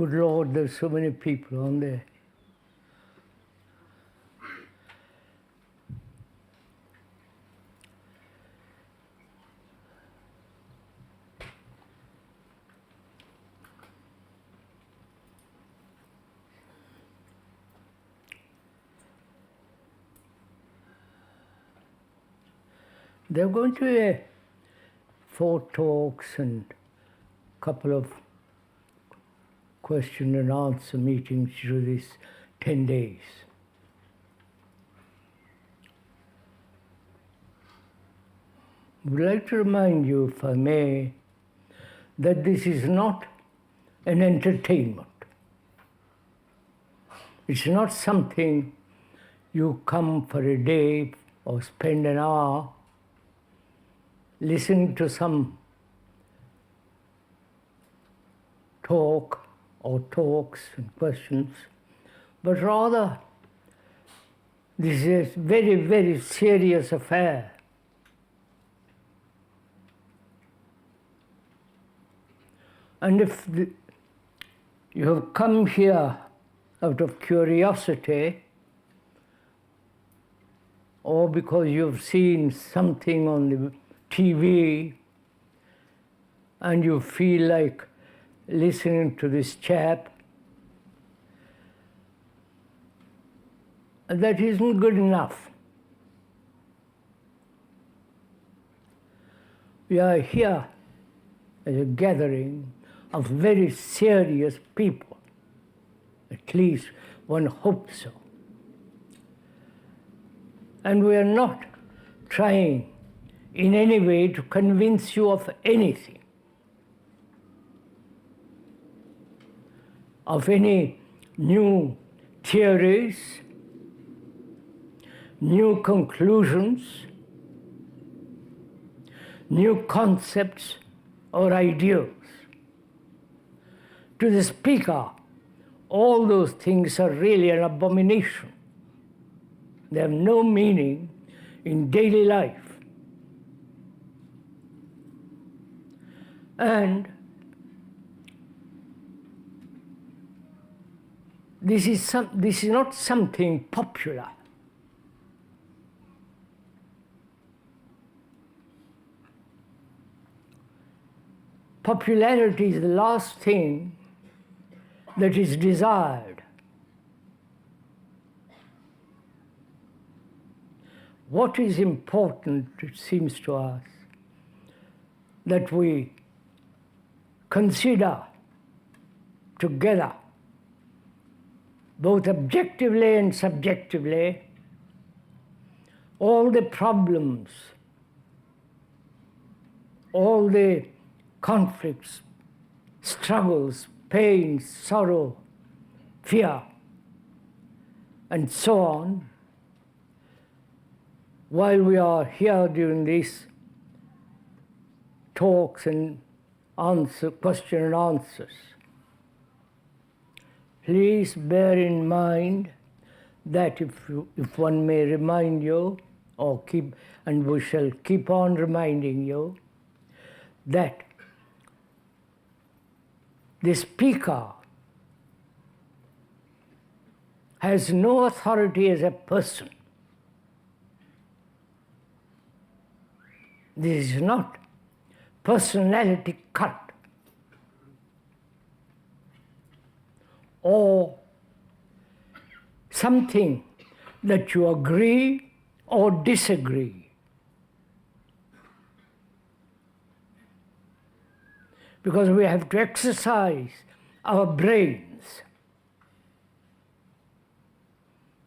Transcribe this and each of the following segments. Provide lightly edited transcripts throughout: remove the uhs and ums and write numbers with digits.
Good Lord, there's so many people on there. There are going to be 4 talks and a couple of question and answer meetings through these 10 days. I would like to remind you, if I may, that this is not an entertainment. It's not something you come for a day or spend an hour listening to some talk or talks and questions, but rather this is a very, very serious affair. And if you have come here out of curiosity, or because you've seen something on the TV and you feel like listening to this chap, that isn't good enough. We are here as a gathering of very serious people. At least one hopes so. And we are not trying in any way to convince you of anything, of any new theories, new conclusions, new concepts or ideas. To the speaker, all those things are really an abomination. They have no meaning in daily life. And this is not something popular. Popularity is the last thing that is desired. What is important, it seems to us, that we consider together, both objectively and subjectively, all the problems, all the conflicts, struggles, pain, sorrow, fear, and so on, while we are here during these talks and question and answers. Please bear in mind that if one may remind you, and we shall keep on reminding you, that the speaker has no authority as a person. This is not personality cult or something that you agree or disagree. Because we have to exercise our brains,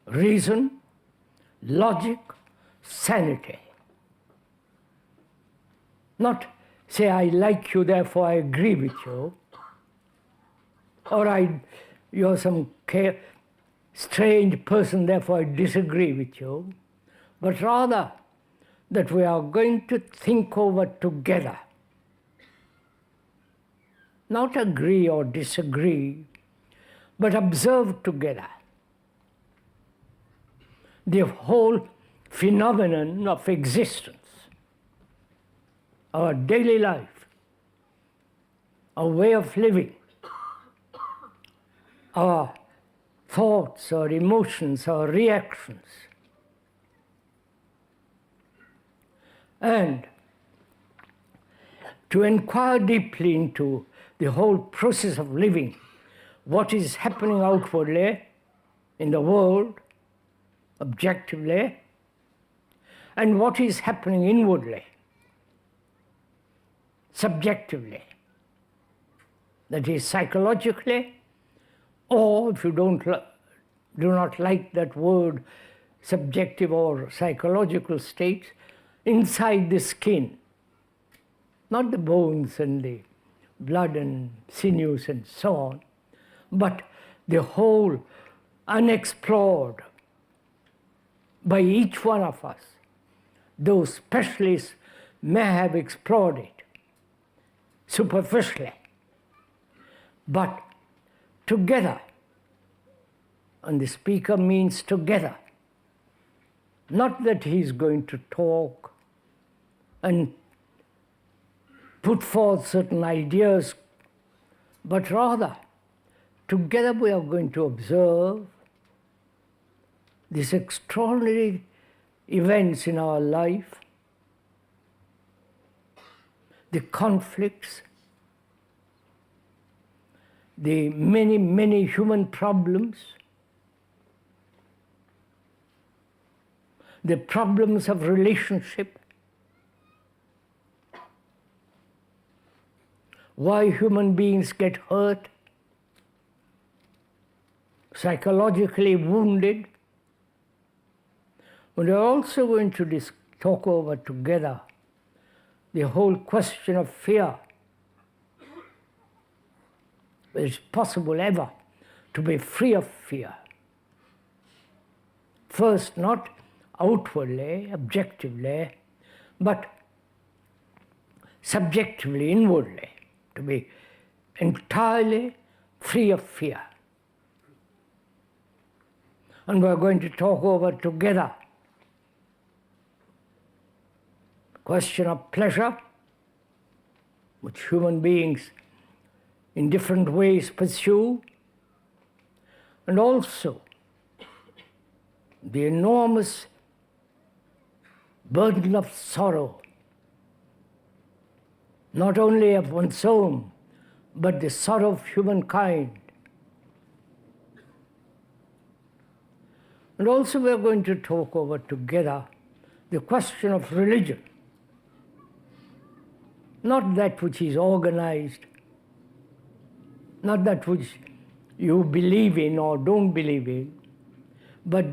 reason, logic, sanity. Not say, I like you, therefore I agree with you, or you're some strange person, therefore I disagree with you, but rather that we are going to think over together. Not agree or disagree, but observe together the whole phenomenon of existence, our daily life, our way of living, our thoughts, our emotions, our reactions. And to inquire deeply into the whole process of living, what is happening outwardly in the world, objectively, and what is happening inwardly, subjectively, that is psychologically, or if you do not like that word, subjective or psychological states, inside the skin, not the bones and the blood and sinews and so on, but the whole unexplored by each one of us. Those specialists may have explored it superficially, but together, and the speaker means together, not that he's going to talk and put forth certain ideas, but rather together we are going to observe these extraordinary events in our life, the conflicts, the many, many human problems, the problems of relationship, why human beings get hurt, psychologically wounded. We are also going to talk over together the whole question of fear. It's possible ever to be free of fear. First, not outwardly, objectively, but subjectively, inwardly, to be entirely free of fear. And we're going to talk over together the question of pleasure, which human beings in different ways pursue, and also the enormous burden of sorrow, not only of one's own, but the sorrow of humankind. And also we are going to talk over together the question of religion, not that which is organized, not that which you believe in or don't believe in, but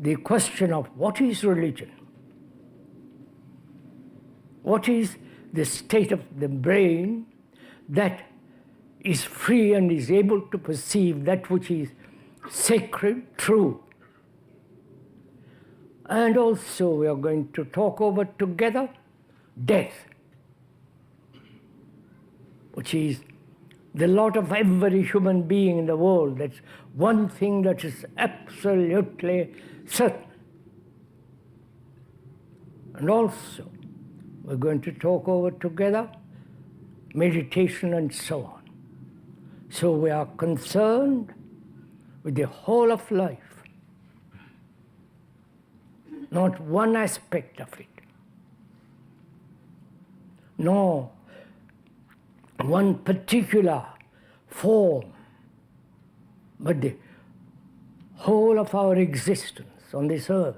the question of what is religion? What is the state of the brain that is free and is able to perceive that which is sacred, true? And also we are going to talk over together death, which is the lot of every human being in the world. That's one thing that is absolutely certain. And also, we're going to talk over together meditation and so on. So we are concerned with the whole of life, not one aspect of it, nor one particular form, but the whole of our existence on this earth.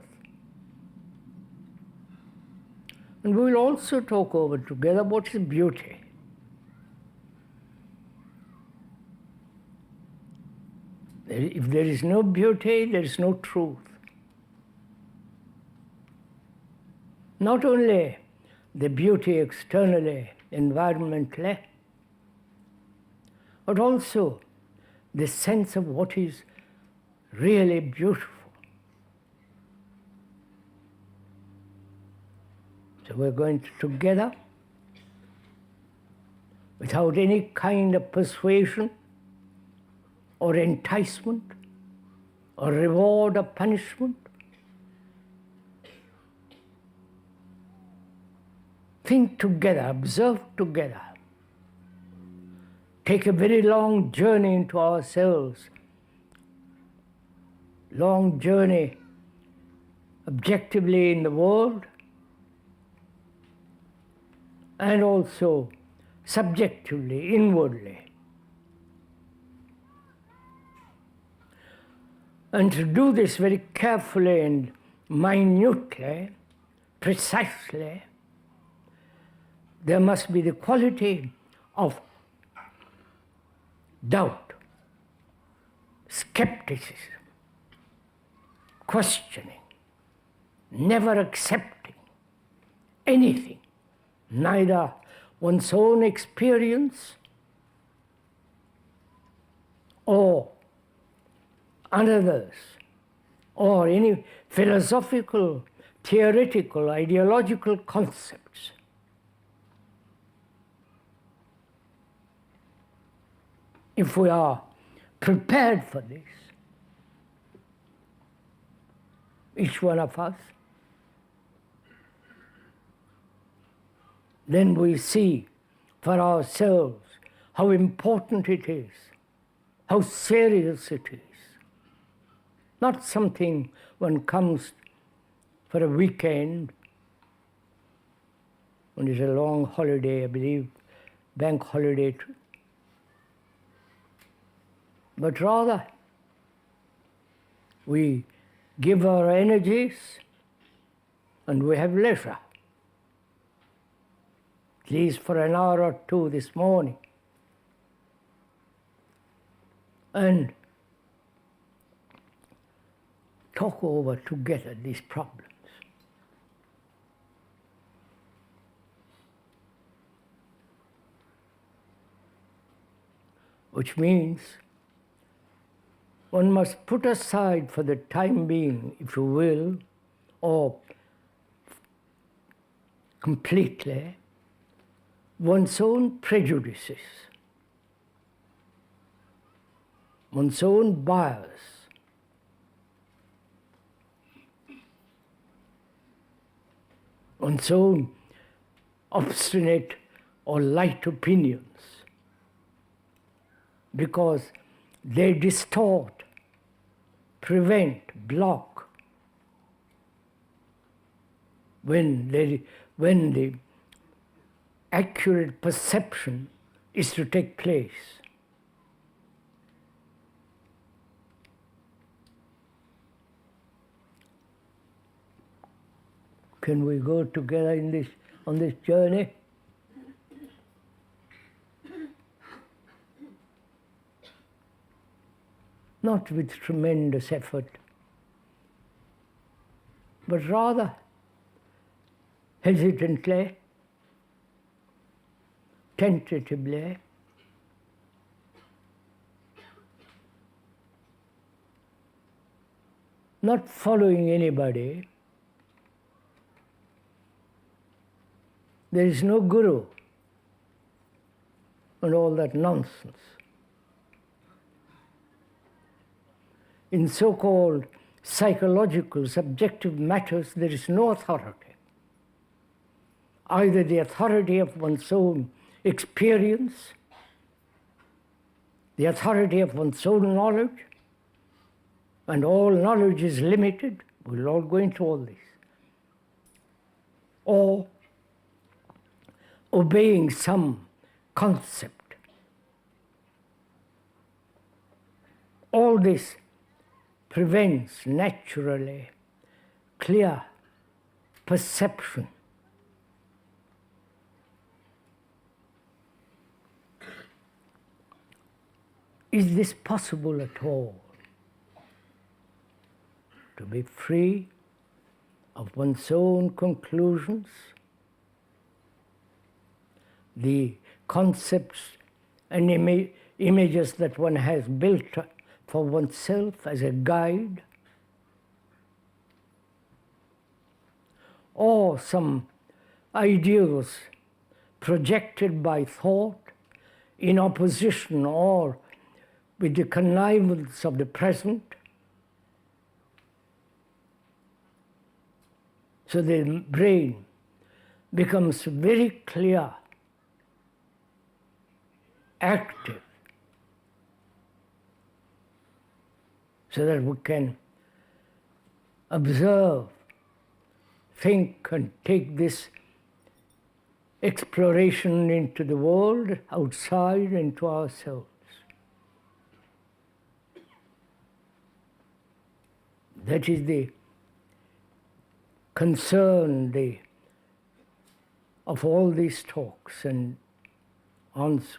And we will also talk over together what is beauty. If there is no beauty, there is no truth. Not only the beauty externally, environmentally, but also the sense of what is really beautiful. So we're going to together, without any kind of persuasion or enticement or reward or punishment, think together, observe together take a very long journey into ourselves, long journey objectively in the world and also subjectively, inwardly. And to do this very carefully and minutely, precisely, there must be the quality of doubt, skepticism, questioning, never accepting anything, neither one's own experience or another's, or any philosophical, theoretical, ideological concepts. If we are prepared for this, each one of us, then we see for ourselves how important it is, how serious it is. Not something one comes for a weekend, when it's a long holiday, I believe, bank holiday, but rather we give our energies and we have leisure, at least for an hour or two this morning, and talk over together these problems. Which means one must put aside for the time being, if you will, or completely, one's own prejudices, one's own bias, one's own obstinate or light opinions, because they distort, prevent, block when the accurate perception is to take place. Can we go together on this journey? Not with tremendous effort, but rather hesitantly, tentatively, not following anybody. There is no guru and all that nonsense. In so-called psychological, subjective matters, there is no authority. Either the authority of one's own experience, the authority of one's own knowledge, and all knowledge is limited, we'll all go into all this, or obeying some concept. All this prevents naturally clear perception. Is this possible at all? To be free of one's own conclusions, the concepts and images that one has built for oneself as a guide, or some ideals projected by thought in opposition or with the connivance of the present. So the brain becomes very clear active, so that we can observe, think, and take this exploration into the world, outside, into ourselves. That is the concern of all these talks and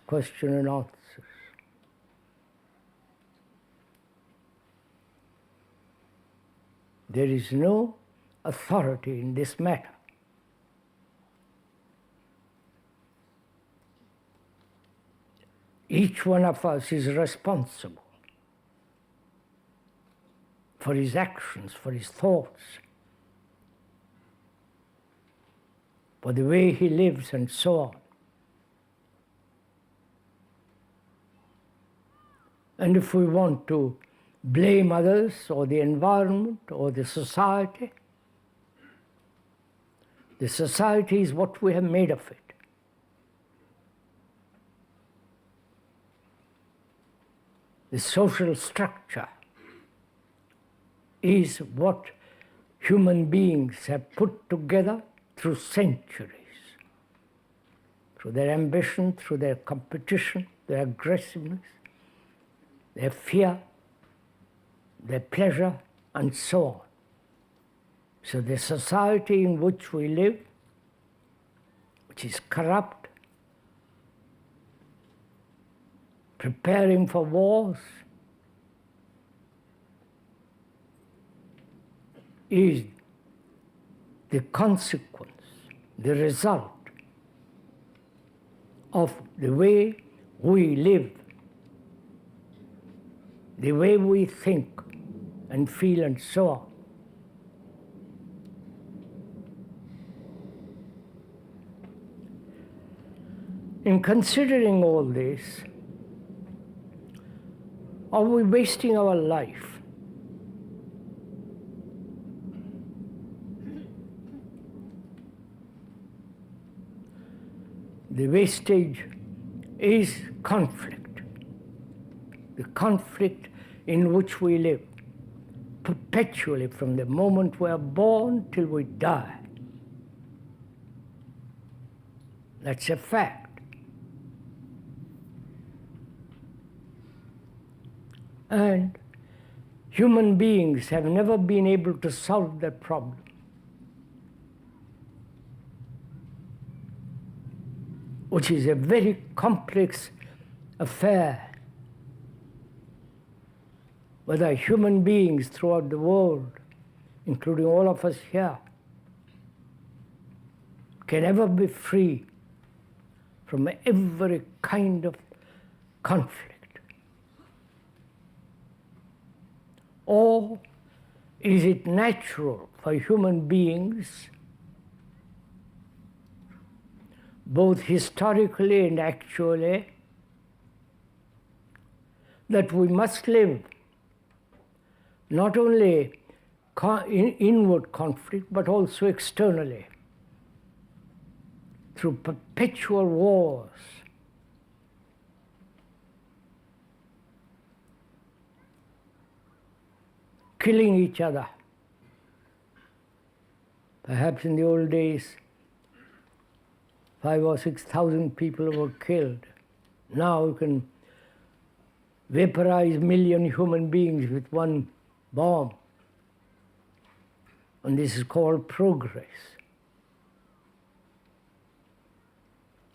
question and answers. There is no authority in this matter. Each one of us is responsible for his actions, for his thoughts, for the way he lives, and so on. And if we want to blame others or the environment or the society is what we have made of it. The social structure is what human beings have put together through centuries, through their ambition, through their competition, their aggressiveness, their fear, their pleasure, and so on. So the society in which we live, which is corrupt, preparing for wars, is the consequence, the result of the way we live, the way we think and feel, and so on. In considering all this, are we wasting our life? The wastage is conflict, the conflict in which we live perpetually from the moment we are born till we die. That's a fact. And human beings have never been able to solve that problem. Which is a very complex affair, whether human beings throughout the world, including all of us here, can ever be free from every kind of conflict. Or is it natural for human beings, both historically and actually, that we must live not only in inward conflict, but also externally, through perpetual wars, killing each other. Perhaps in the old days, 5,000 or 6,000 people were killed. Now you can vaporize 1,000,000 human beings with one bomb. And this is called progress.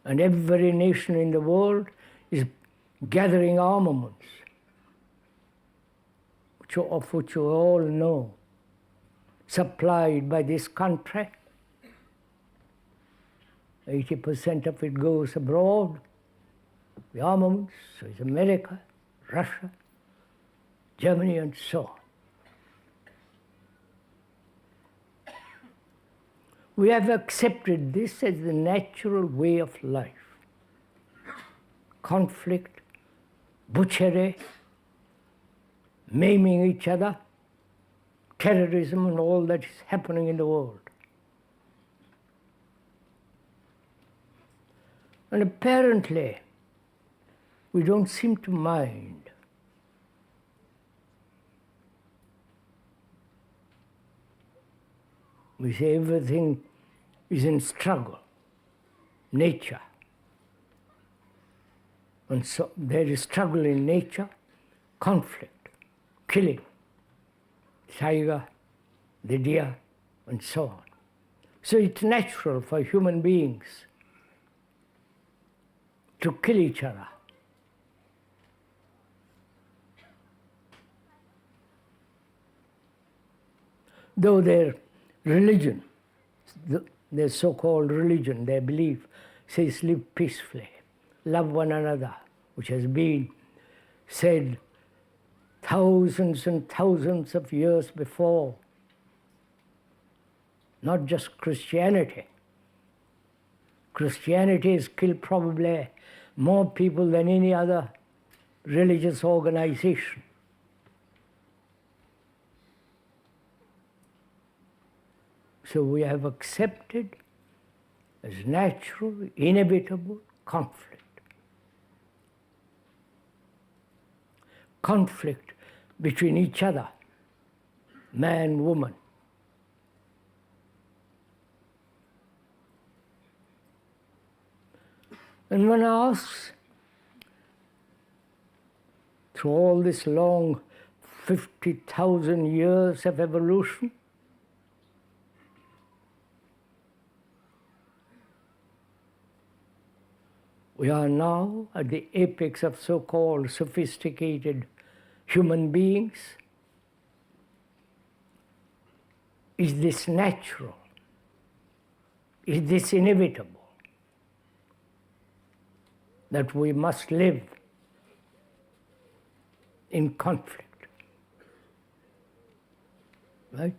And every nation in the world is gathering armaments, of which you all know, supplied by this country. 80% of it goes abroad, the armaments, so it's America, Russia, Germany, and so on. We have accepted this as the natural way of life. Conflict, butchery, maiming each other, terrorism, and all that is happening in the world. And apparently, we don't seem to mind. We say everything is in struggle, nature. And so there is struggle in nature, conflict, killing, tiger, the deer, and so on. So it's natural for human beings to kill each other. Though their religion, their so-called religion, their belief, says live peacefully, love one another, which has been said thousands and thousands of years before. Not just Christianity. Christianity has killed probably more people than any other religious organization. So we have accepted as natural, inevitable conflict. Conflict between each other, man, woman. And one asks, through all this long 50,000 years of evolution, we are now at the apex of so-called sophisticated human beings. Is this natural? Is this inevitable? That we must live in conflict, right?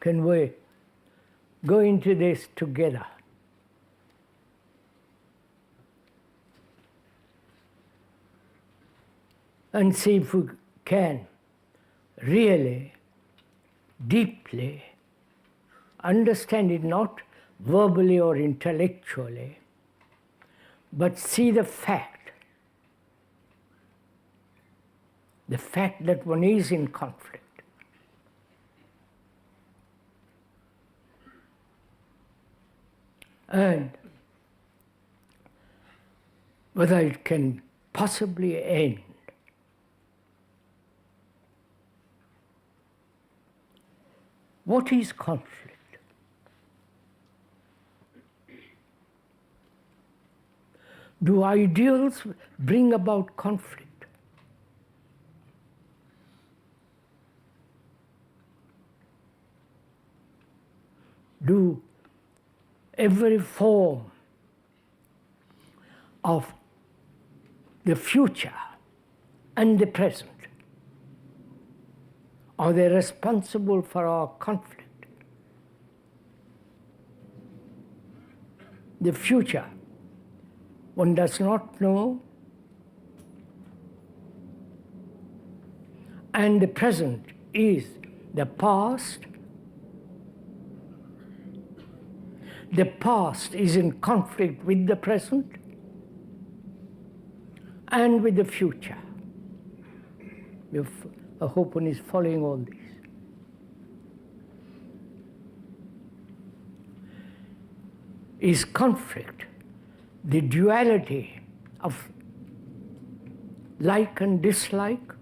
Can we go into this together? And see if we can really, deeply understand it, not verbally or intellectually, but see the fact that one is in conflict. And whether it can possibly end. What is conflict? Do ideals bring about conflict? Do every form of the future and the present, are they responsible for our conflict? The future, one does not know, and the present is the past. The past is in conflict with the present and with the future. I hope one is following all this. Is conflict the duality of like and dislike,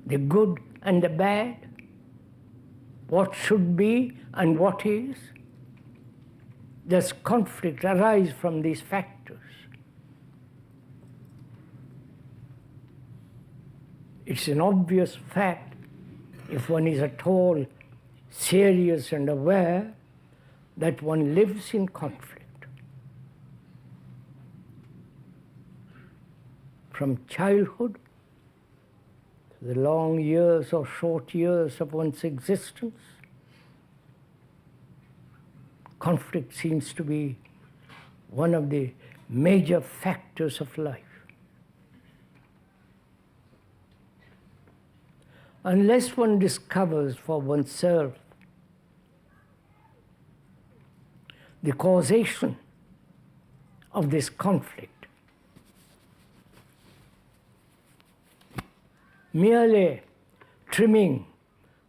the good and the bad, what should be and what is? Does conflict arise from these factors? It's an obvious fact, if one is at all serious and aware, that one lives in conflict. From childhood to the long years or short years of one's existence, conflict seems to be one of the major factors of life. Unless one discovers for oneself the causation of this conflict. Merely trimming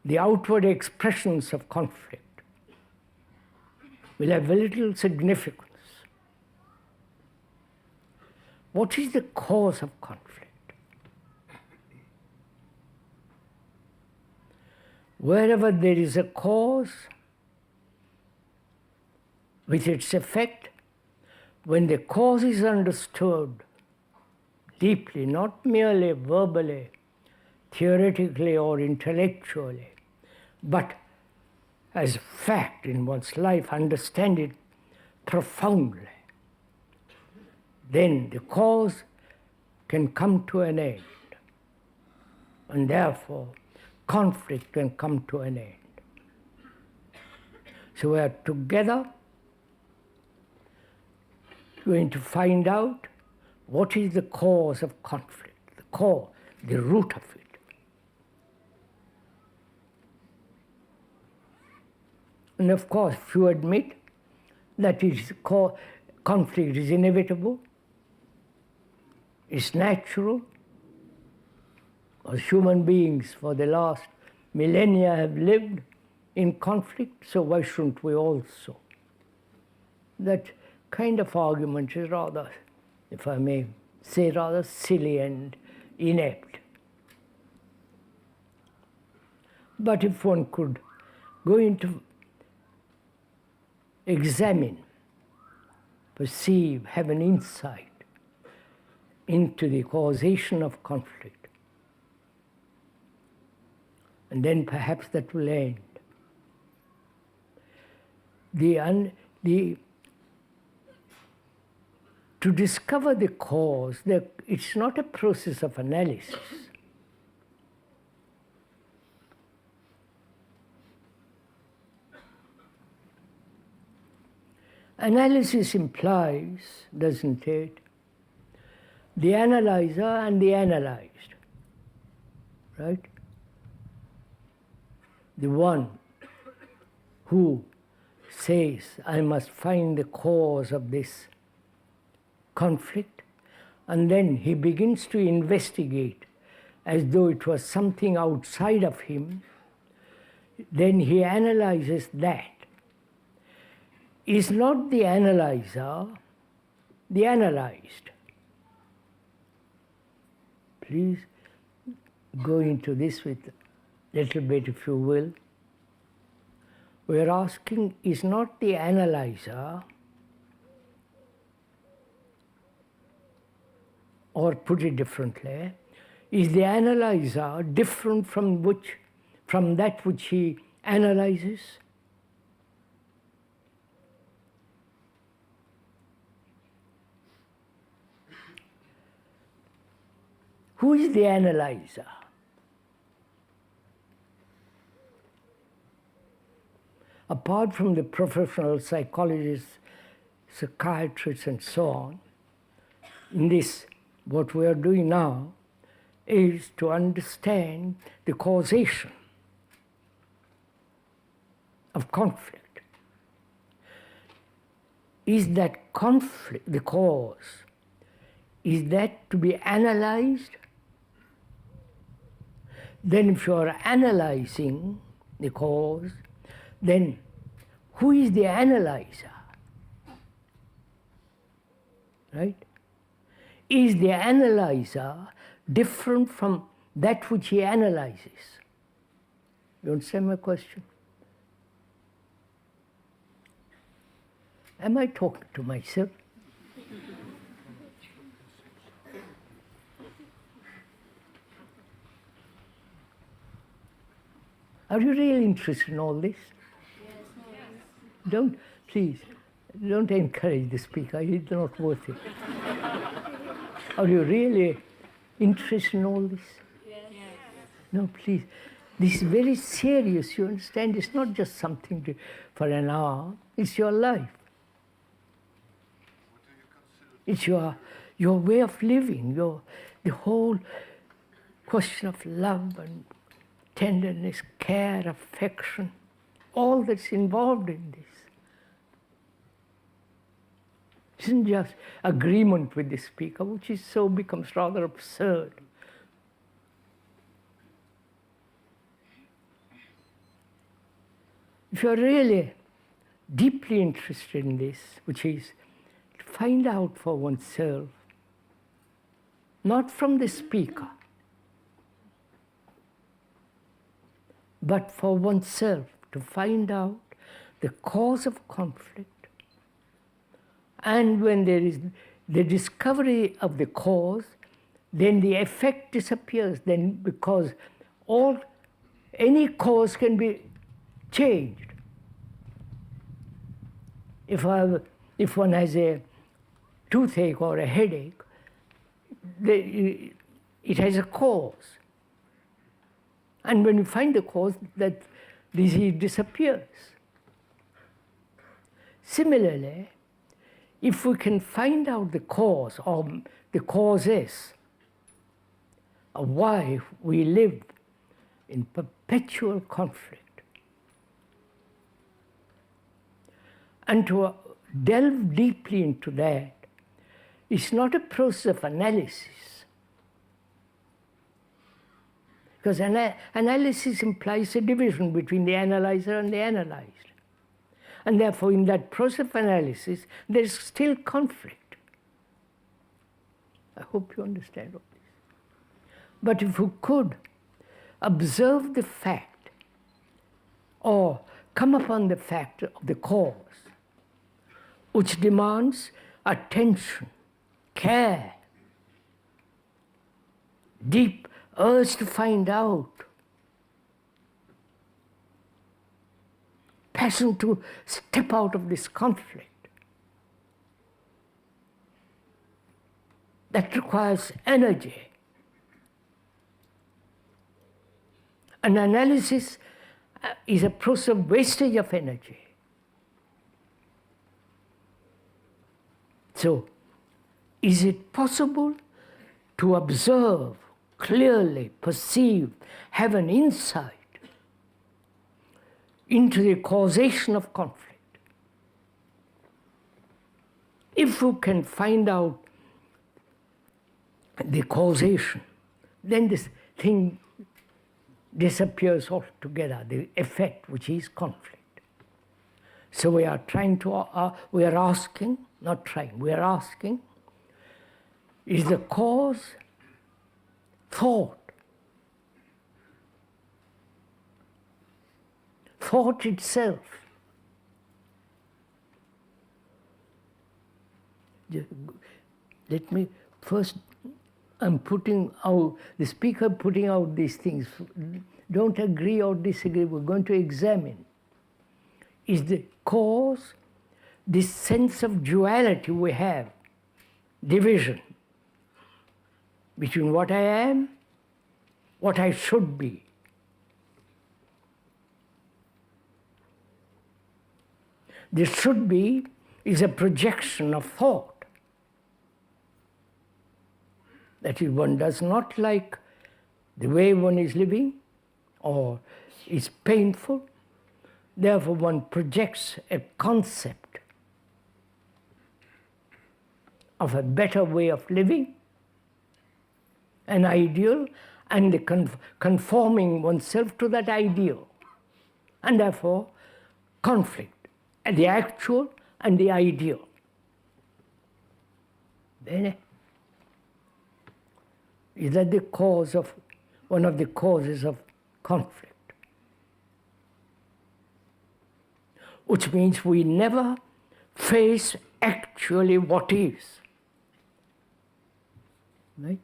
the outward expressions of conflict will have little significance. What is the cause of conflict? Wherever there is a cause with its effect, when the cause is understood deeply, not merely verbally, theoretically or intellectually, but as fact in one's life, understand it profoundly, then the cause can come to an end. And therefore, conflict can come to an end. So we are together going to find out what is the cause of conflict, the core, the root of it. And of course, if you admit that conflict is inevitable, it's natural, as human beings for the last millennia have lived in conflict, so why shouldn't we also? That kind of argument is rather, if I may say, rather silly and inept. But if one could go into examine, perceive, have an insight into the causation of conflict, and then perhaps that will end. To discover the cause, it's not a process of analysis. Analysis implies, doesn't it, the analyzer and the analyzed, right? The one who says, I must find the cause of this conflict, and then he begins to investigate as though it was something outside of him, then he analyzes that. Is not the analyzer the analyzed? Please go into this with a little bit, if you will. We're asking, is not the analyzer, or put it differently, is the analyzer different from that which he analyzes? Who is the analyzer? Apart from the professional psychologists, psychiatrists, and so on, in this, what we are doing now is to understand the causation of conflict. Is that conflict, the cause, is that to be analyzed? Then if you are analyzing the cause, then who is the analyzer? Right? Is the analyzer different from that which he analyzes? You understand my question? Am I talking to myself? Are you really interested in all this? Yes. Please, don't encourage the speaker. He's not worth it. Are you really interested in all this? Yes. No, please. This is very serious, you understand? It's not just something for an hour. It's your life. It's your way of living, the whole question of love and tenderness, care, affection, all that's involved in this. isn't just agreement with the speaker, which is so becomes rather absurd. If you're really deeply interested in this, which is to find out for oneself, not from the speaker, but for oneself, to find out the cause of conflict. And when there is the discovery of the cause, then the effect disappears. Then, because any cause can be changed. If one has a toothache or a headache, it has a cause. And when you find the cause, that disease disappears. Similarly, if we can find out the cause or the causes of why we live in perpetual conflict, and to delve deeply into that is not a process of analysis, because analysis implies a division between the analyzer and the analyzed. And therefore, in that process of analysis, there is still conflict. I hope you understand all this. But if you could observe the fact or come upon the fact of the cause, which demands attention, care, deep urge to find out, passion to step out of this conflict, that requires energy. An analysis is a process of wastage of energy. So, is it possible to observe, clearly perceive, have an insight into the causation of conflict? If you can find out the causation, then this thing disappears altogether, the effect, which is conflict. So we are asking, is the cause thought? Thought itself. Let me first, I'm putting out, the speaker putting out these things. Don't agree or disagree, we're going to examine. Is the cause this sense of duality we have, division between what I am, what I should be? The should be is a projection of thought. That is, one does not like the way one is living, or is painful, therefore one projects a concept of a better way of living, an ideal, and conforming oneself to that ideal. And therefore, conflict, the actual and the ideal. Bene? Is that the cause of, one of the causes of conflict? Which means we never face actually what is. Right?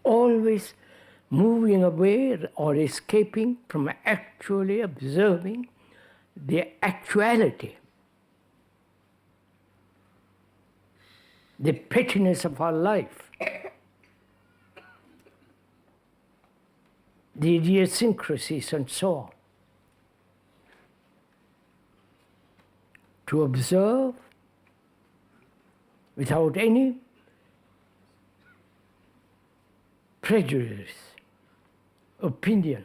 Always moving away or escaping from actually observing the actuality, the pettiness of our life, the idiosyncrasies and so on. To observe without any prejudice, opinion,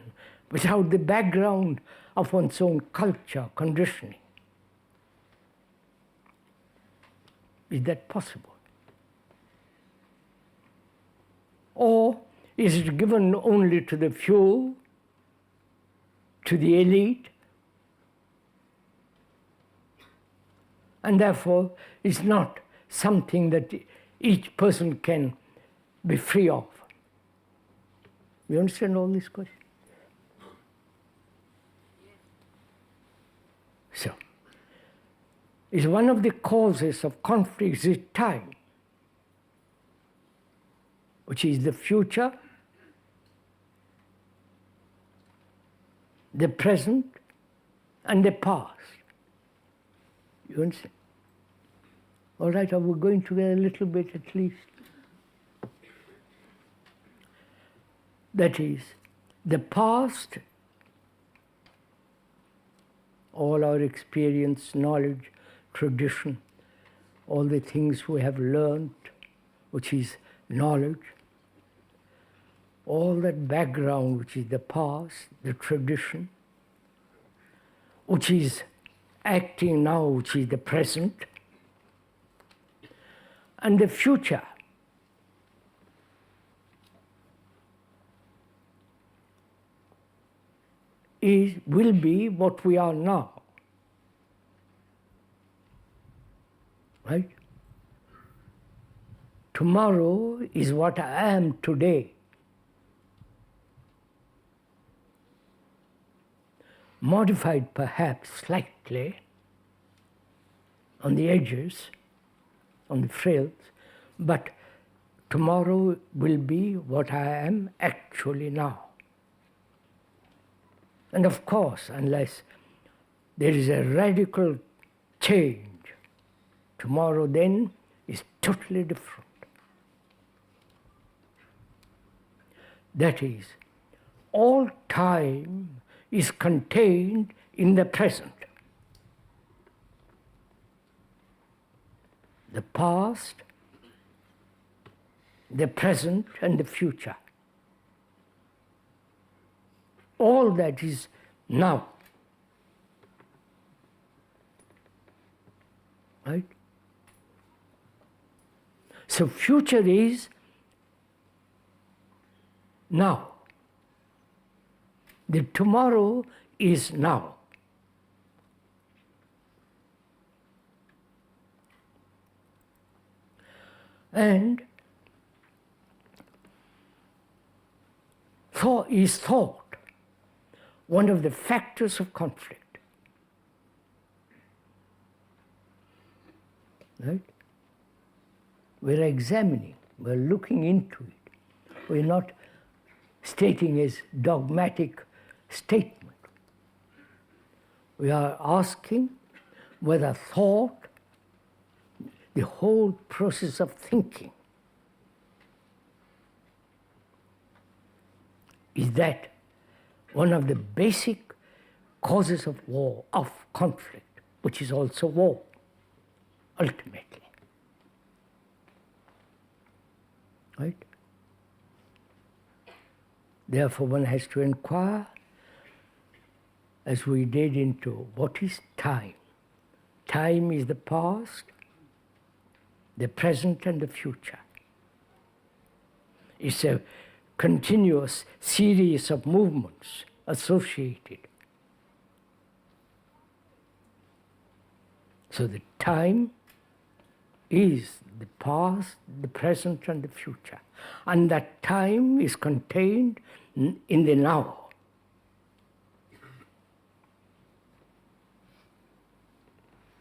without the background of one's own culture, conditioning. Is that possible? Or is it given only to the few, to the elite, and therefore is not something that each person can be free of? You understand all these questions? So, is one of the causes of conflicts is time, which is the future, the present, and the past. You understand? All right, are we going together a little bit at least? That is, the past, all our experience, knowledge, tradition, all the things we have learned, which is knowledge, all that background, which is the past, the tradition, which is acting now, which is the present, and the future, will be what we are now. Right? Tomorrow is what I am today. Modified perhaps slightly on the edges, on the frills, but tomorrow will be what I am actually now. And of course, unless there is a radical change, tomorrow then is totally different. That is, all time is contained in the present. The past, the present, and the future. All that is now. Right? So future is now. The tomorrow is now. And is thought one of the factors of conflict. Right? We're examining, we're looking into it. We're not stating as dogmatic statement. We are asking whether thought, the whole process of thinking, is that one of the basic causes of war, of conflict, which is also war, ultimately. Right? Therefore, one has to inquire, as we did, into what is time. Time is the past, the present, and the future. It's a continuous series of movements associated. So the time is the past, the present, and the future. And that time is contained in the now.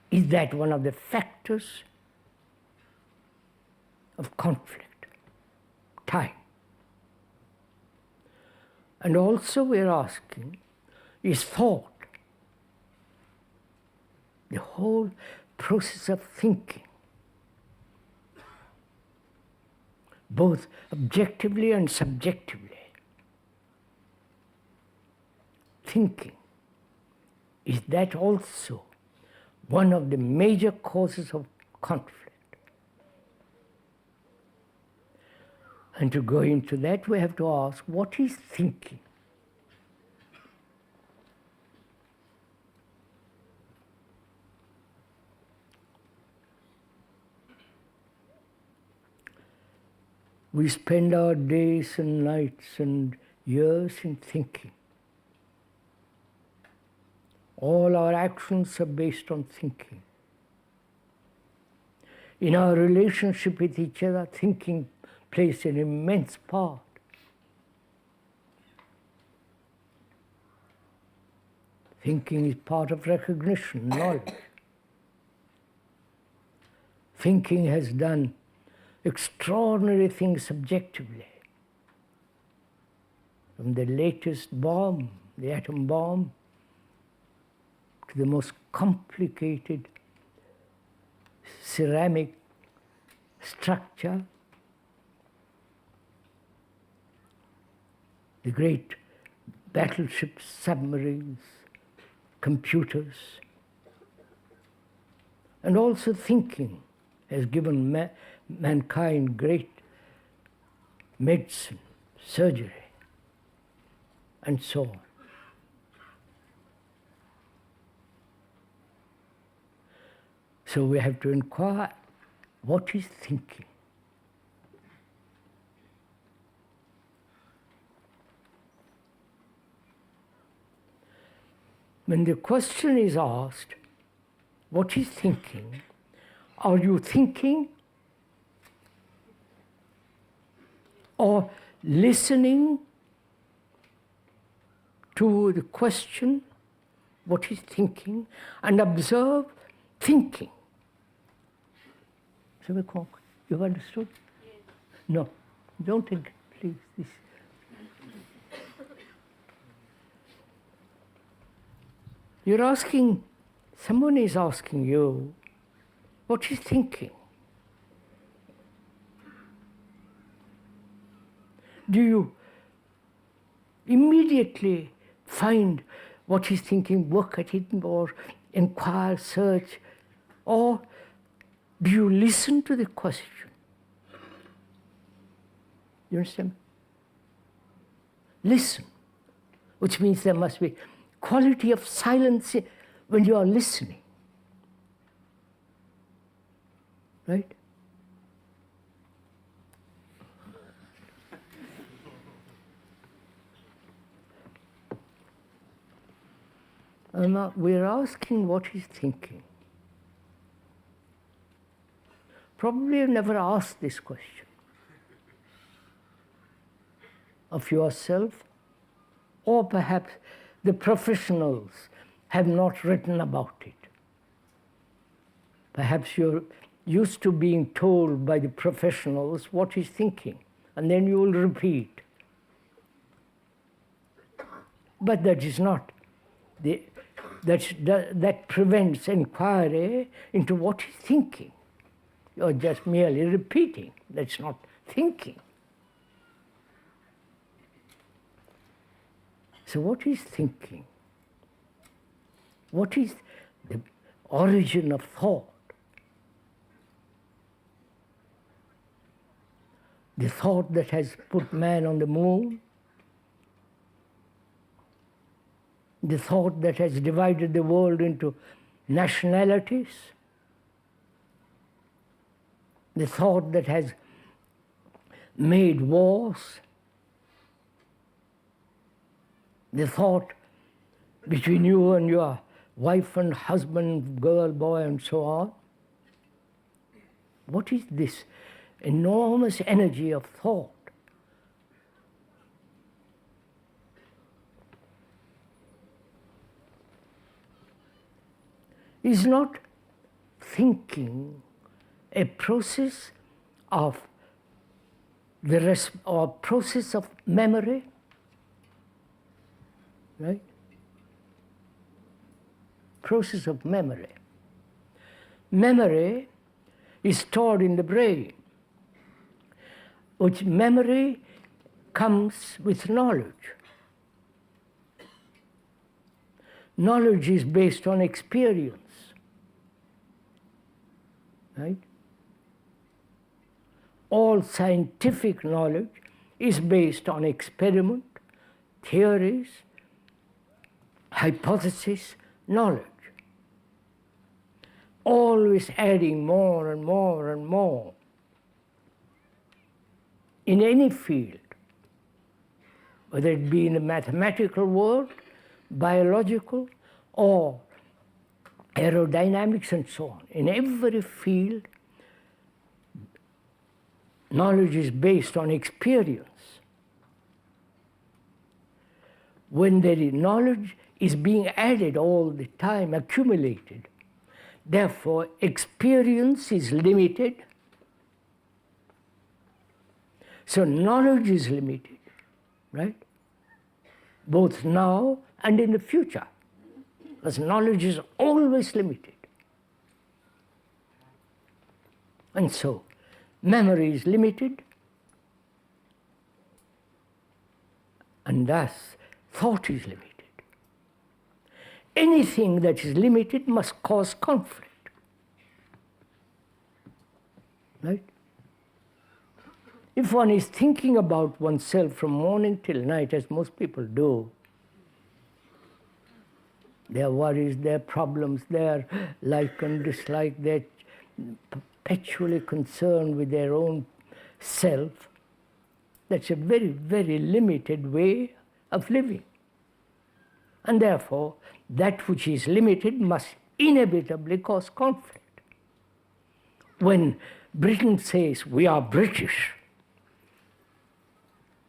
Is that one of the factors of conflict? Time. And also we're asking, is thought, the whole process of thinking, both objectively and subjectively, thinking, is that also one of the major causes of conflict? And to go into that, we have to ask, what is thinking? We spend our days and nights and years in thinking. All our actions are based on thinking. In our relationship with each other, thinking plays an immense part. Thinking is part of recognition, knowledge. Thinking has done extraordinary things subjectively. From the latest bomb, the atom bomb, to the most complicated ceramic structure, the great battleships, submarines, computers, and also thinking has given mankind great medicine, surgery, and so on. So we have to inquire, what is thinking? When the question is asked, what is thinking? Are you thinking or listening to the question, what is thinking, and observe thinking? You've understood? Yes. No, don't think, please. This. You're asking, someone is asking you, what is thinking? Do you immediately find what is thinking, work at it, or inquire, search, or do you listen to the question? You understand? Listen, which means there must be quality of silence when you are listening. Right? We're asking what is thinking. Probably you've never asked this question of yourself, or perhaps the professionals have not written about it. Perhaps you're used to being told by the professionals what is thinking, and then you will repeat. But that is not that prevents inquiry into what is thinking. You're just merely repeating. That's not thinking. So what is thinking? What is the origin of thought? The thought that has put man on the moon, the thought that has divided the world into nationalities, the thought that has made wars, the thought between you and your wife and husband, girl, boy, and so on. What is this enormous energy of thought? Is not thinking a process of process of memory, right? Process of memory. Memory is stored in the brain, which memory comes with knowledge. Knowledge is based on experience, right? All scientific knowledge is based on experiment, theories, hypothesis, knowledge. Always adding more and more and more. in any field, whether it be in the mathematical world, biological, or aerodynamics and so on. In every field, knowledge is based on experience. When there is knowledge is being added all the time, accumulated, therefore experience is limited. So knowledge is limited, right? Both now and in the future, because knowledge is always limited. And so memory is limited, and thus thought is limited. Anything that is limited must cause conflict, right? If one is thinking about oneself from morning till night, as most people do, their worries, their problems, their like and dislike, they're perpetually concerned with their own self, that's a very, very limited way of living. And therefore, that which is limited must inevitably cause conflict. When Britain says, we are British,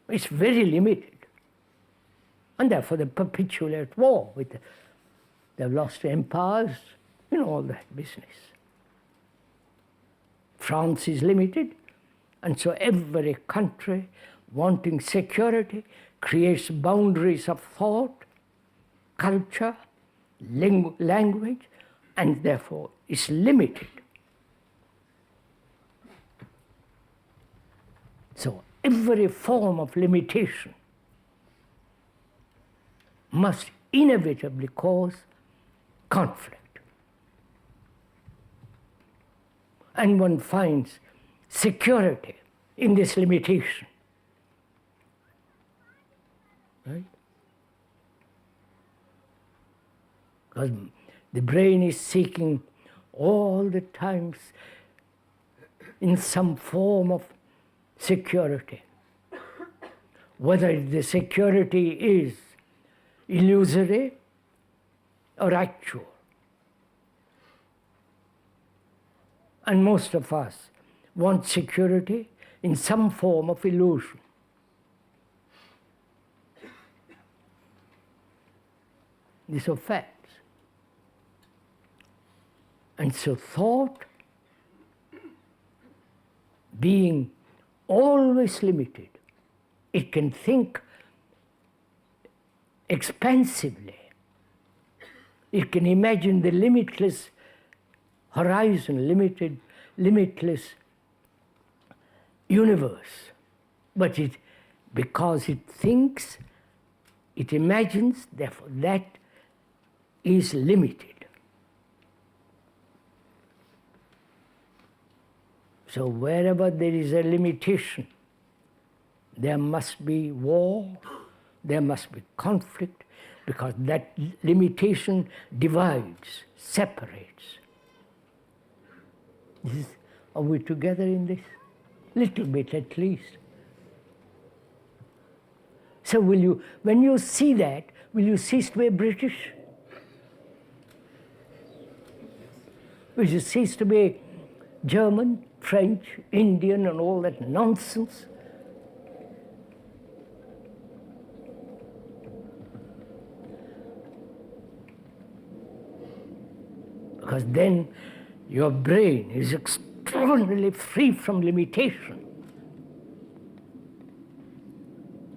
it's very limited. And therefore, they're perpetually at war with they've lost empires, all that business. France is limited, and so every country wanting security creates boundaries of thought, culture, language, and therefore is limited. So every form of limitation must inevitably cause conflict. And one finds security in this limitation, right? Because the brain is seeking all the times in some form of security, whether the security is illusory or actual. And most of us want security in some form of illusion. These are facts. And so thought, being always limited, it can think expansively. It can imagine the limitless horizon, limitless universe. But because it thinks, it imagines, therefore that is limited. So wherever there is a limitation, there must be war, there must be conflict, because that limitation divides, separates. Are we together in this? Little bit at least. So when you see that, will you cease to be British? Will you cease to be German, French, Indian, and all that nonsense? Because then your brain is extraordinarily free from limitation.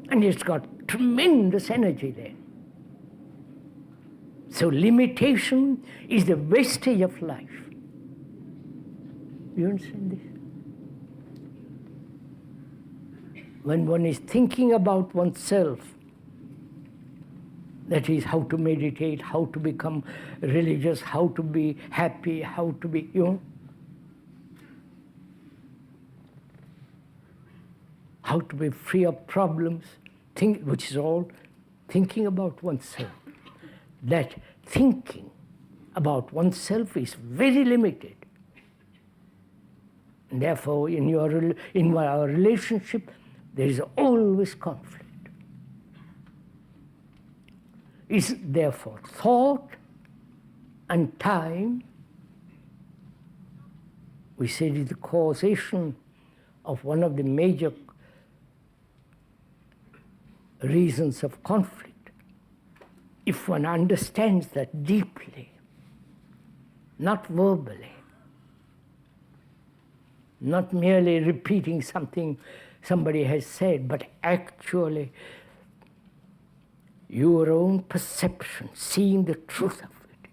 And it's got tremendous energy there. So limitation is the wastage of life. You understand this? When one is thinking about oneself, that is how to meditate, how to become religious, how to be happy, how to be, how to be free of problems, which is all thinking about oneself. That thinking about oneself is very limited. And therefore, in our relationship There is always conflict. Is therefore thought and time, we said, is the causation of one of the major reasons of conflict. If one understands that deeply, not verbally, not merely repeating something somebody has said, but actually your own perception, seeing the truth of it.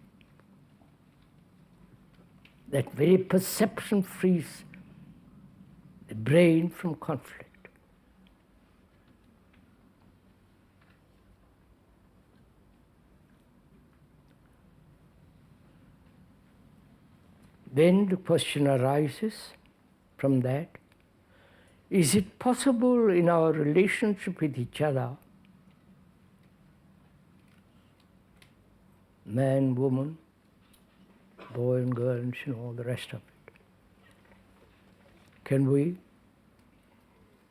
That very perception frees the brain from conflict. Then the question arises from that, is it possible in our relationship with each other, man, woman, boy and girl, and all the rest of it, can we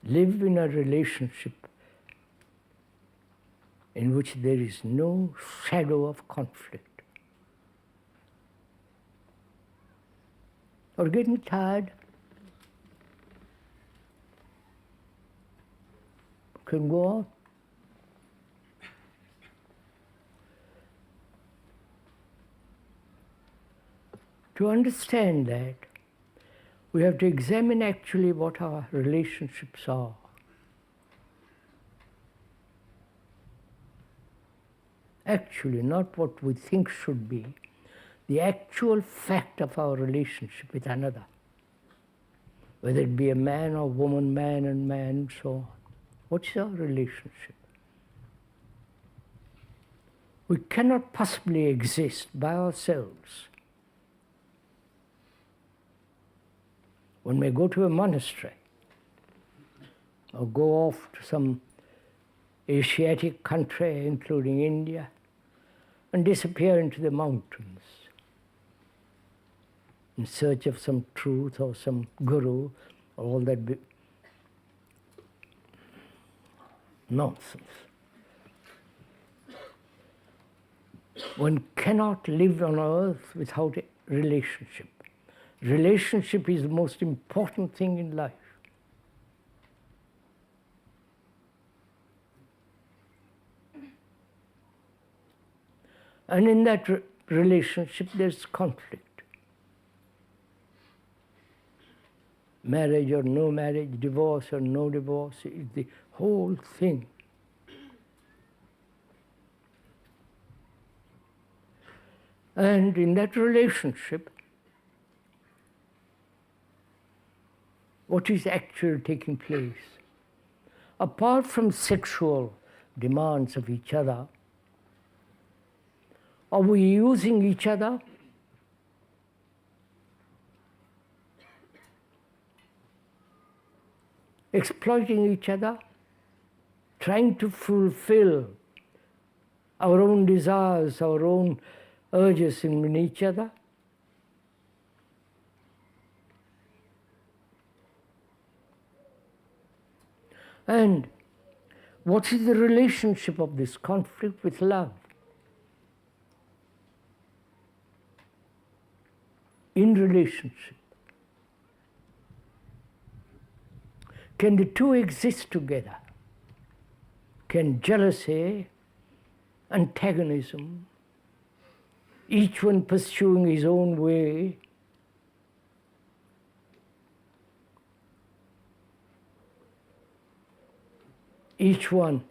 live in a relationship in which there is no shadow of conflict? Or getting tired? Can go on. To understand that, we have to examine actually what our relationships are. Actually, not what we think should be, the actual fact of our relationship with another, whether it be a man or woman, man and man, and so on. What's our relationship? We cannot possibly exist by ourselves. One may go to a monastery or go off to some Asiatic country, including India, and disappear into the mountains in search of some truth or some guru, or all that nonsense. One cannot live on earth without a relationship. Relationship is the most important thing in life. And in that relationship, there's conflict. Marriage or no marriage, divorce or no divorce, is the whole thing. And in that relationship, what is actually taking place? Apart from sexual demands of each other, are we using each other? Exploiting each other? Trying to fulfill our own desires, our own urges in each other? And what is the relationship of this conflict with love? In relationship, can the two exist together? Can jealousy, antagonism, each one pursuing his own way, each one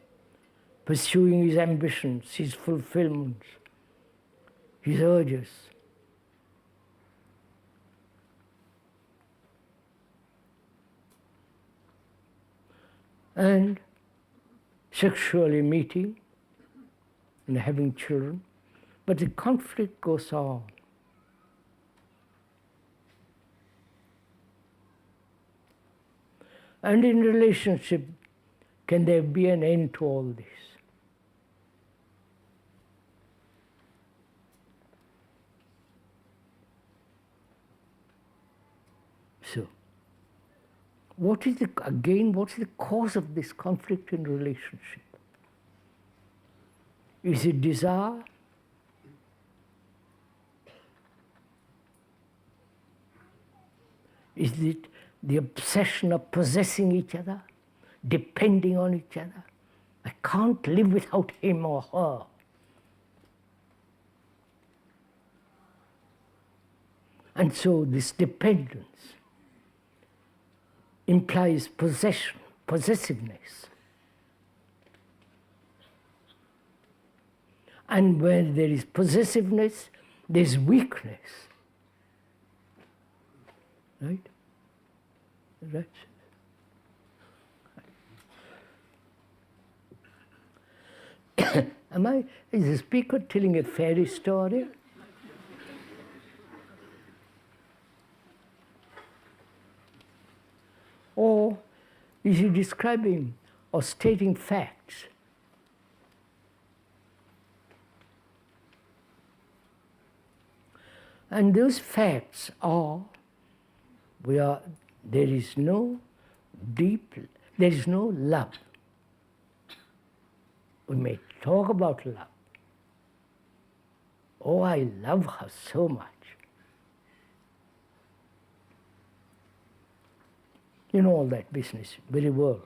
pursuing his ambitions, his fulfillments, his urges, and sexually meeting and having children, but the conflict goes on. And in relationship, can there be an end to all this? So, what's the cause of this conflict in relationship? Is it desire? Is it the obsession of possessing each other, depending on each other? I can't live without him or her. And so this dependence implies possession, possessiveness. And where there is possessiveness, there's weakness. Right? Right. Is the speaker telling a fairy story? Or is he describing or stating facts? And those facts are, there is no love. We may talk about love. Oh, I love her so much. You know all that business very well.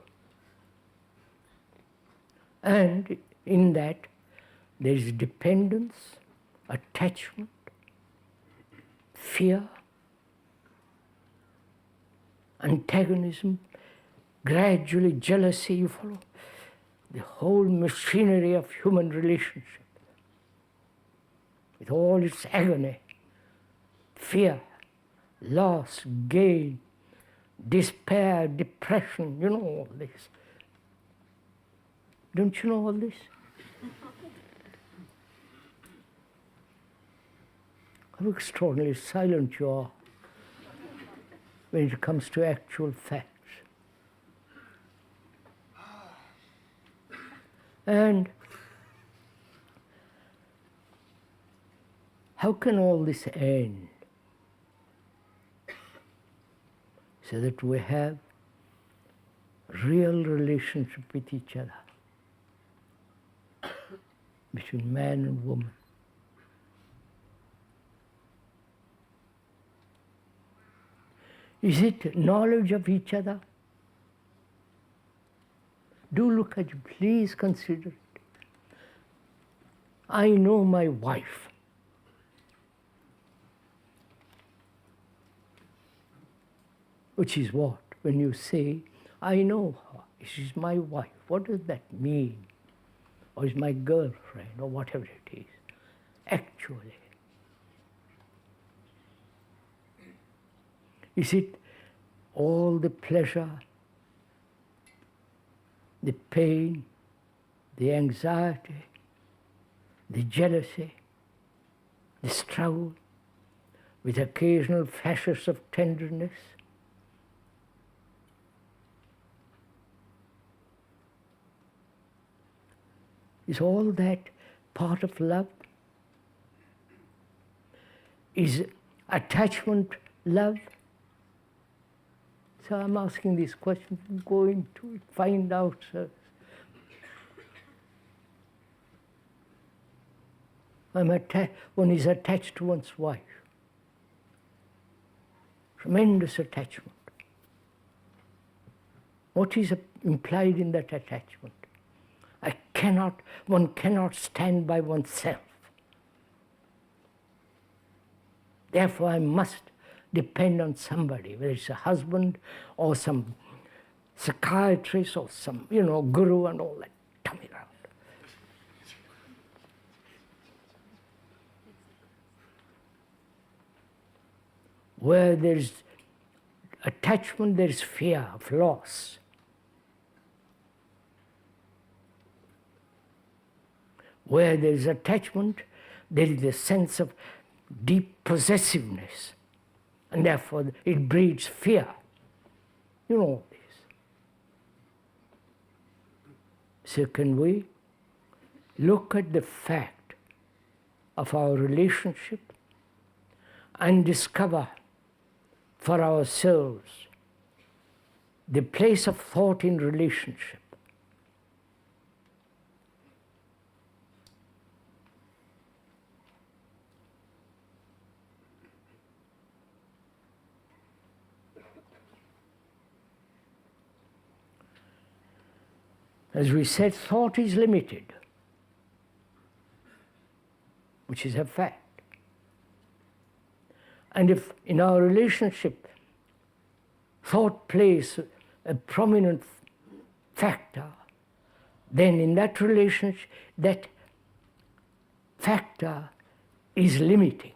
And in that, there is dependence, attachment, fear, antagonism, gradually jealousy, you follow? The whole machinery of human relationship, with all its agony, fear, loss, gain, despair, depression, you know all this. Don't you know all this? How extraordinarily silent you are when it comes to actual facts. And how can all this end? So that we have real relationship with each other, between man and woman. Is it knowledge of each other? Do look at it, please consider it. I know my wife. Which is what? When you say, I know her, she's my wife, what does that mean? Or is my girlfriend, or whatever it is. Actually, is it all the pleasure, the pain, the anxiety, the jealousy, the struggle, with occasional flashes of tenderness? Is all that part of love? Is attachment love? So I'm asking these questions, go into it, find out. One is attached to one's wife. Tremendous attachment. What is implied in that attachment? One cannot stand by oneself. Therefore, I must depend on somebody, whether it's a husband or some psychiatrist or some, guru and all that. Tummy around. Where there's attachment, there's fear of loss. Where there is attachment, there is a sense of deep possessiveness. And therefore, it breeds fear. You know all this. So can we look at the fact of our relationship and discover for ourselves the place of thought in relationship. As we said, thought is limited, which is a fact. And if in our relationship thought plays a prominent factor, then in that relationship, that factor is limiting.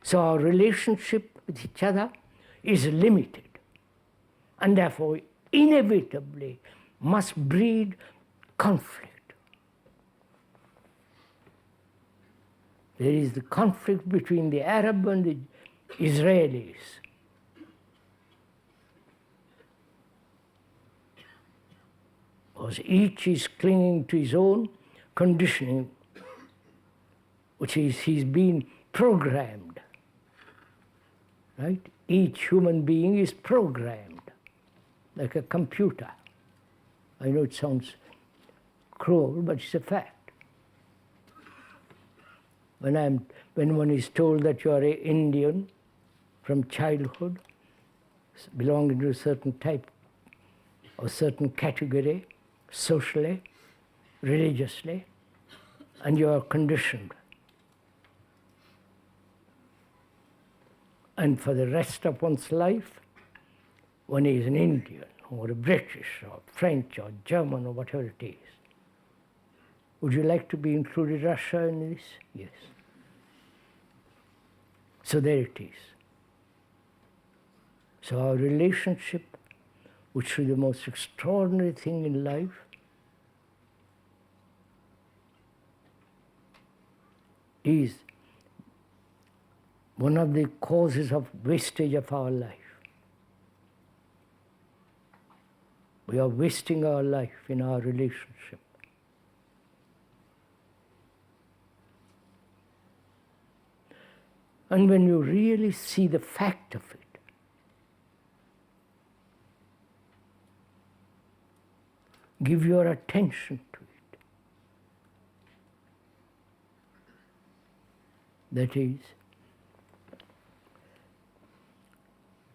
So our relationship with each other is limited, and therefore inevitably must breed conflict. There is the conflict between the Arab and the Israelis. Because each is clinging to his own conditioning, which is he's been programmed. Right? Each human being is programmed like a computer. I know it sounds cruel, but it's a fact. When one is told that you are an Indian from childhood, belonging to a certain type or certain category, socially, religiously, and you are conditioned. And for the rest of one's life, one is an Indian, or a British, or French, or German, or whatever it is. Would you like to be included Russia in this? Yes. So there it is. So our relationship, which is the most extraordinary thing in life, is one of the causes of wastage of our life. We are wasting our life in our relationship. And when you really see the fact of it, give your attention to it. That is,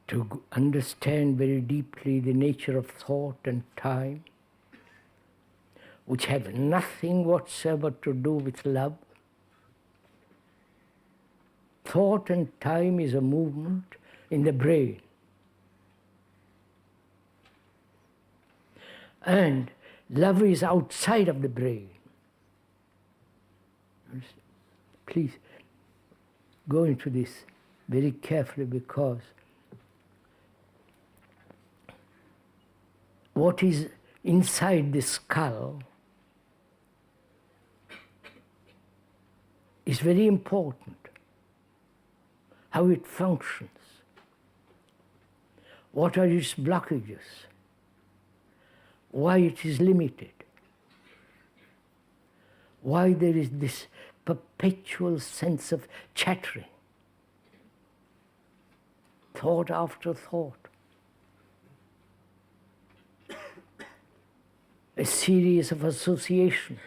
to understand very deeply the nature of thought and time, which have nothing whatsoever to do with love. Thought and time is a movement in the brain. And love is outside of the brain. Please go into this very carefully, because what is inside the skull is very important. How it functions. What are its blockages? Why it is limited? Why there is this perpetual sense of chattering? Thought after thought. A series of associations,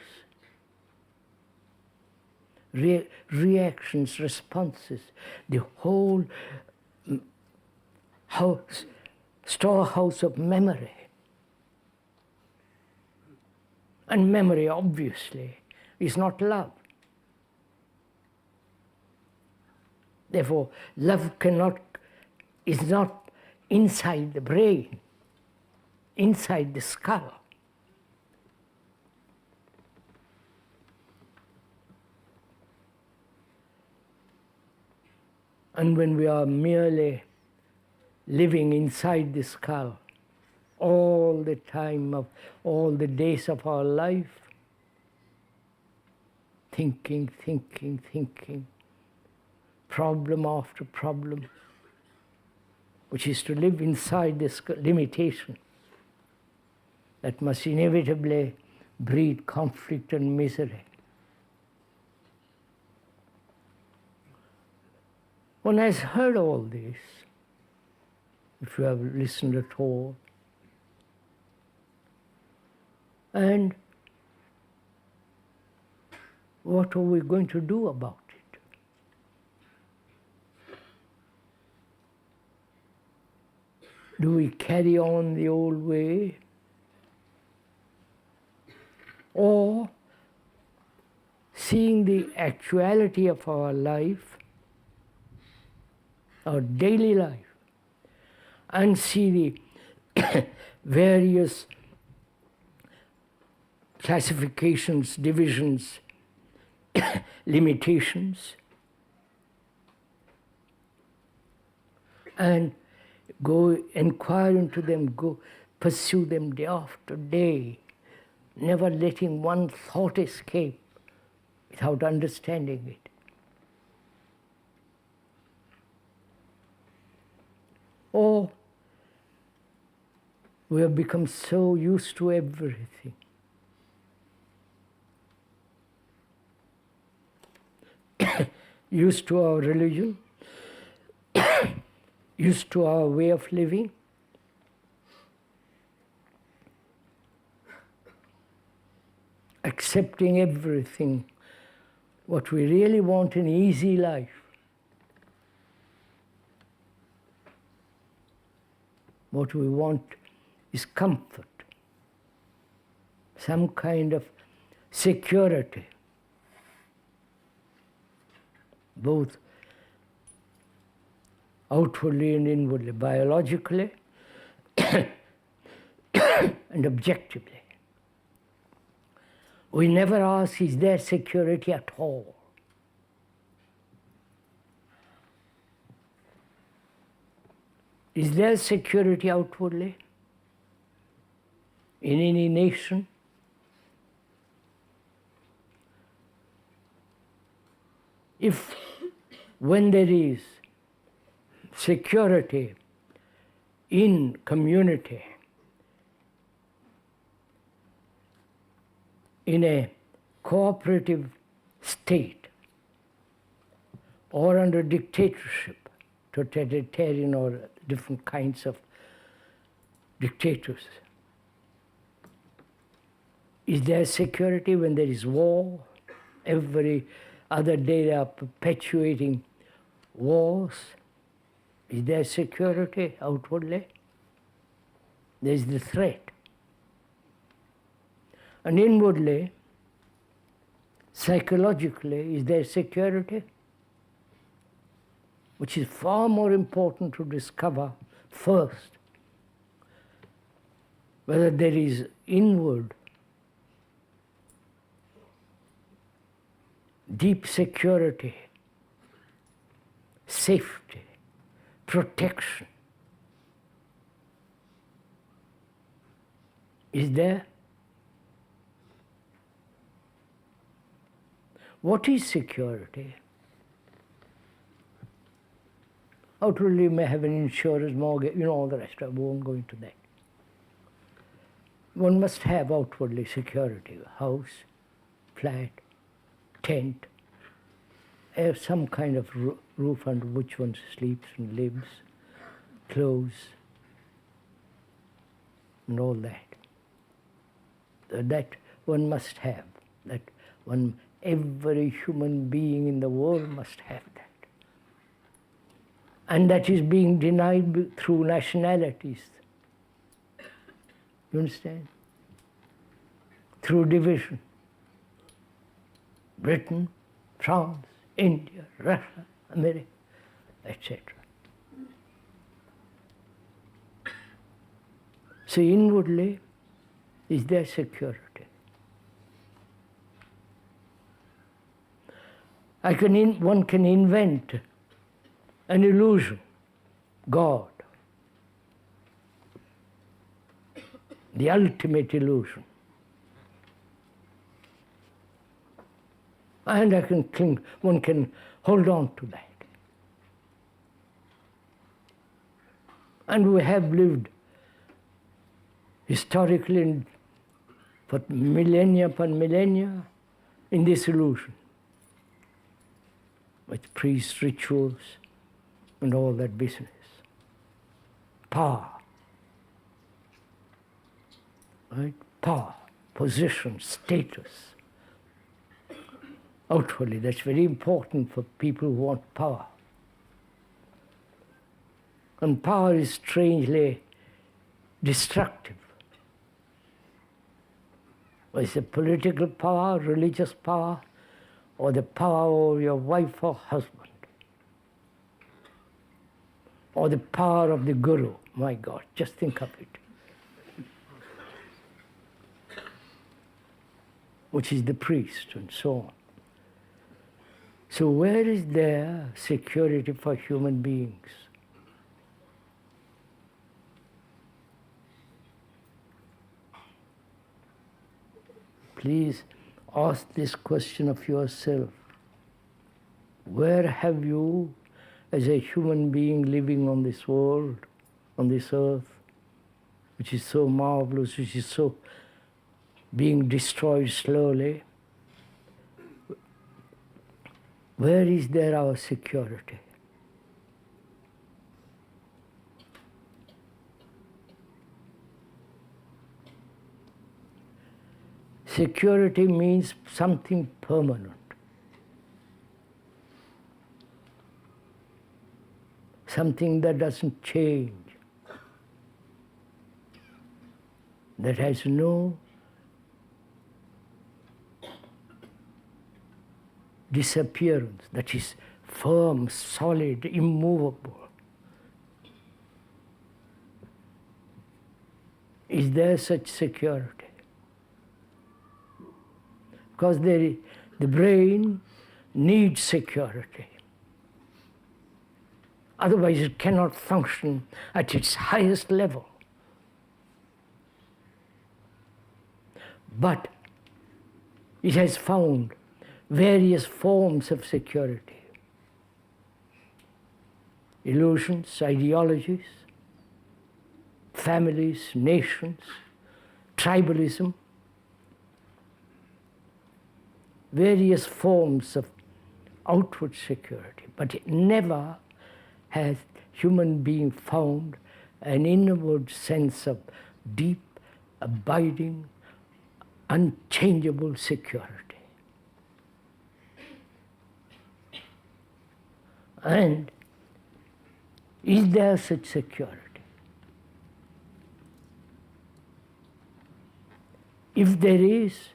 reactions, responses, the whole storehouse of memory. And memory, obviously, is not love. Therefore, love is not inside the brain, inside the skull. And when we are merely living inside the skull all the time of all the days of our life, thinking, problem after problem, which is to live inside this limitation that must inevitably breed conflict and misery. One has heard all this. if you have listened at all. And what are we going to do about it? Do we carry on the old way? Or, seeing the actuality of our life, our daily life, and see the various classifications, divisions, limitations, and go inquire into them, go pursue them day after day, never letting one thought escape without understanding it. Or we have become so used to everything. Used to our religion, used to our way of living, accepting everything. What we really want in easy life. What we want is comfort, some kind of security, both outwardly and inwardly, biologically and objectively. We never ask, is there security at all? Is there security outwardly in any nation? If, when there is security in community, in a cooperative state, or under dictatorship, totalitarian or different kinds of dictators, is there security when there is war? Every other day they are perpetuating wars. Is there security outwardly? There is the threat. And inwardly, psychologically, is there security? Which is far more important to discover first. Whether there is inward, deep security, safety, protection. Is there? What is security? Outwardly you may have an insurance, mortgage, all the rest. I won't go into that. One must have outwardly security, house, flat, tent, have some kind of roof under which one sleeps and lives, clothes, and all that. That one must have. That one, every human being in the world must have that. And that is being denied through nationalities. You understand? Through division. Britain, France, India, Russia, America, etc. So inwardly, is there security? One can invent an illusion, God, the ultimate illusion. And one can hold on to that. And we have lived historically for millennia upon millennia in this illusion, with priest rituals and all that business. power. Right? Power, position, status. Outwardly, that's very important for people who want power. And power is strangely destructive. Whether it's a political power, religious power, or the power over your wife or husband, or the power of the guru. My God, just think of it. Which is the priest, and so on. So where is there security for human beings? Please ask this question of yourself. Where have you, as a human being living on this world, on this earth, which is so marvelous, which is so being destroyed slowly, where is there our security? Security means something permanent, something that doesn't change, that has no disappearance, that is firm, solid, immovable. Is there such security? Because the brain needs security. Otherwise it cannot function at its highest level. But it has found various forms of security. Illusions, ideologies, families, nations, tribalism, various forms of outward security. But it never has human being found an inward sense of deep, abiding, unchangeable security. And is there such security? If there is,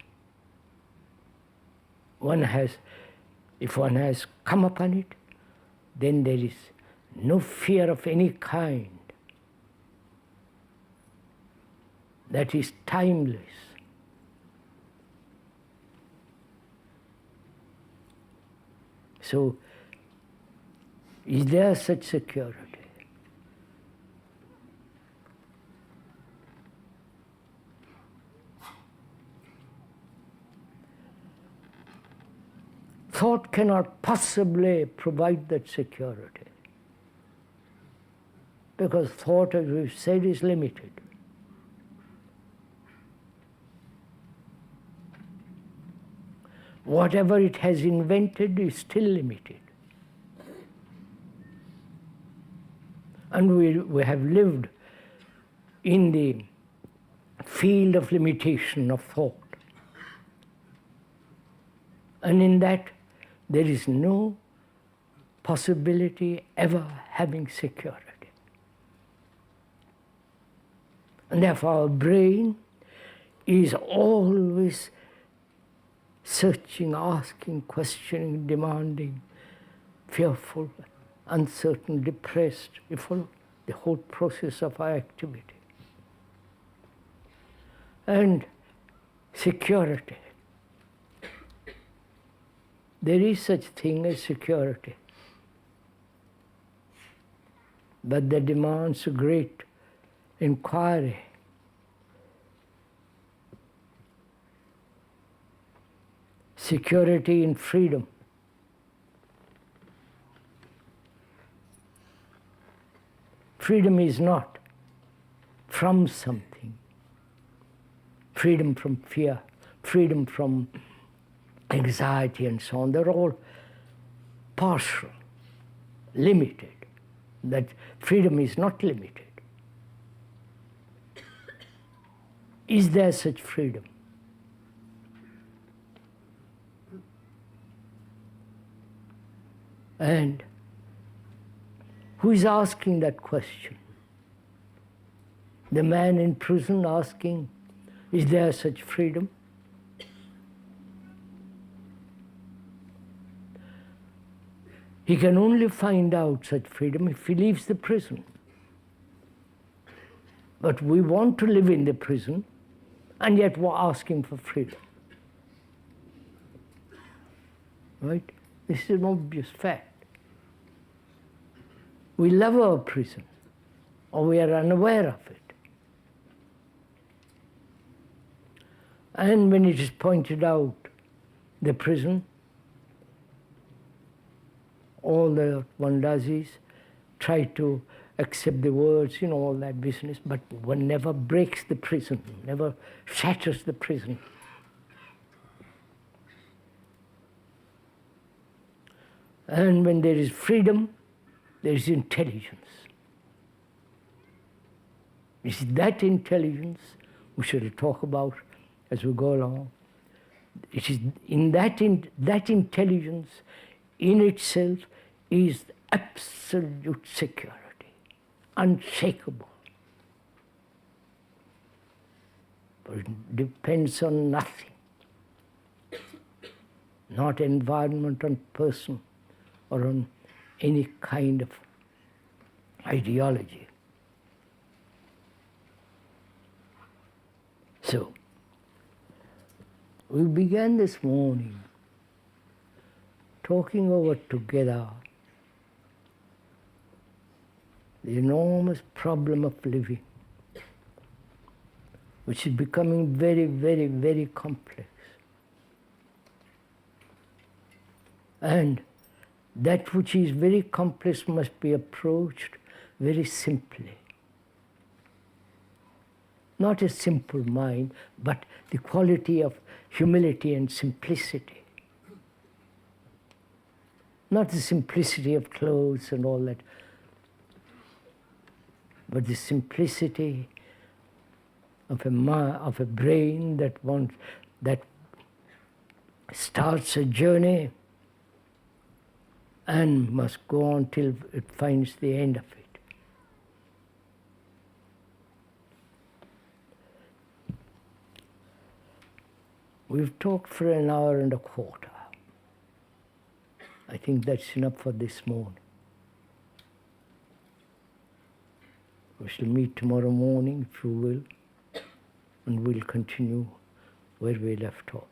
if one has come upon it, then there is no fear of any kind. That is timeless. So, is there such security? Thought cannot possibly provide that security, because thought, as we've said, is limited. Whatever it has invented is still limited. And we have lived in the field of limitation of thought. And in that, there is no possibility ever having security. And therefore our brain is always searching, asking, questioning, demanding, fearful, uncertain, depressed. You follow the whole process of our activity. And security. There is such thing as security, but that demands a great inquiry. Security in freedom. Freedom is not from something. Freedom from fear, freedom from anxiety and so on. They're all partial, limited. That freedom is not limited. Is there such freedom? And who is asking that question? The man in prison asking, is there such freedom? He can only find out such freedom if he leaves the prison. But we want to live in the prison, and yet we're asking for freedom. Right? This is an obvious fact. We love our prison, or we are unaware of it. And when it is pointed out, the prison, all that one does is try to accept the words, all that business, but one never breaks the prison, never shatters the prison. And when there is freedom, there is intelligence. It's that intelligence we should talk about as we go along. It is in that intelligence in itself is absolute security, unshakable. But it depends on nothing, not environment, on person, or on any kind of ideology. So, we began this morning talking over together the enormous problem of living, which is becoming very, very, very complex. And that which is very complex must be approached very simply. Not a simple mind, but the quality of humility and simplicity. Not the simplicity of clothes and all that, but the simplicity of a brain that starts a journey and must go on till it finds the end of it. We've talked for an hour and a quarter. I think that's enough for this morning. We shall meet tomorrow morning, if you will, and we'll continue where we left off.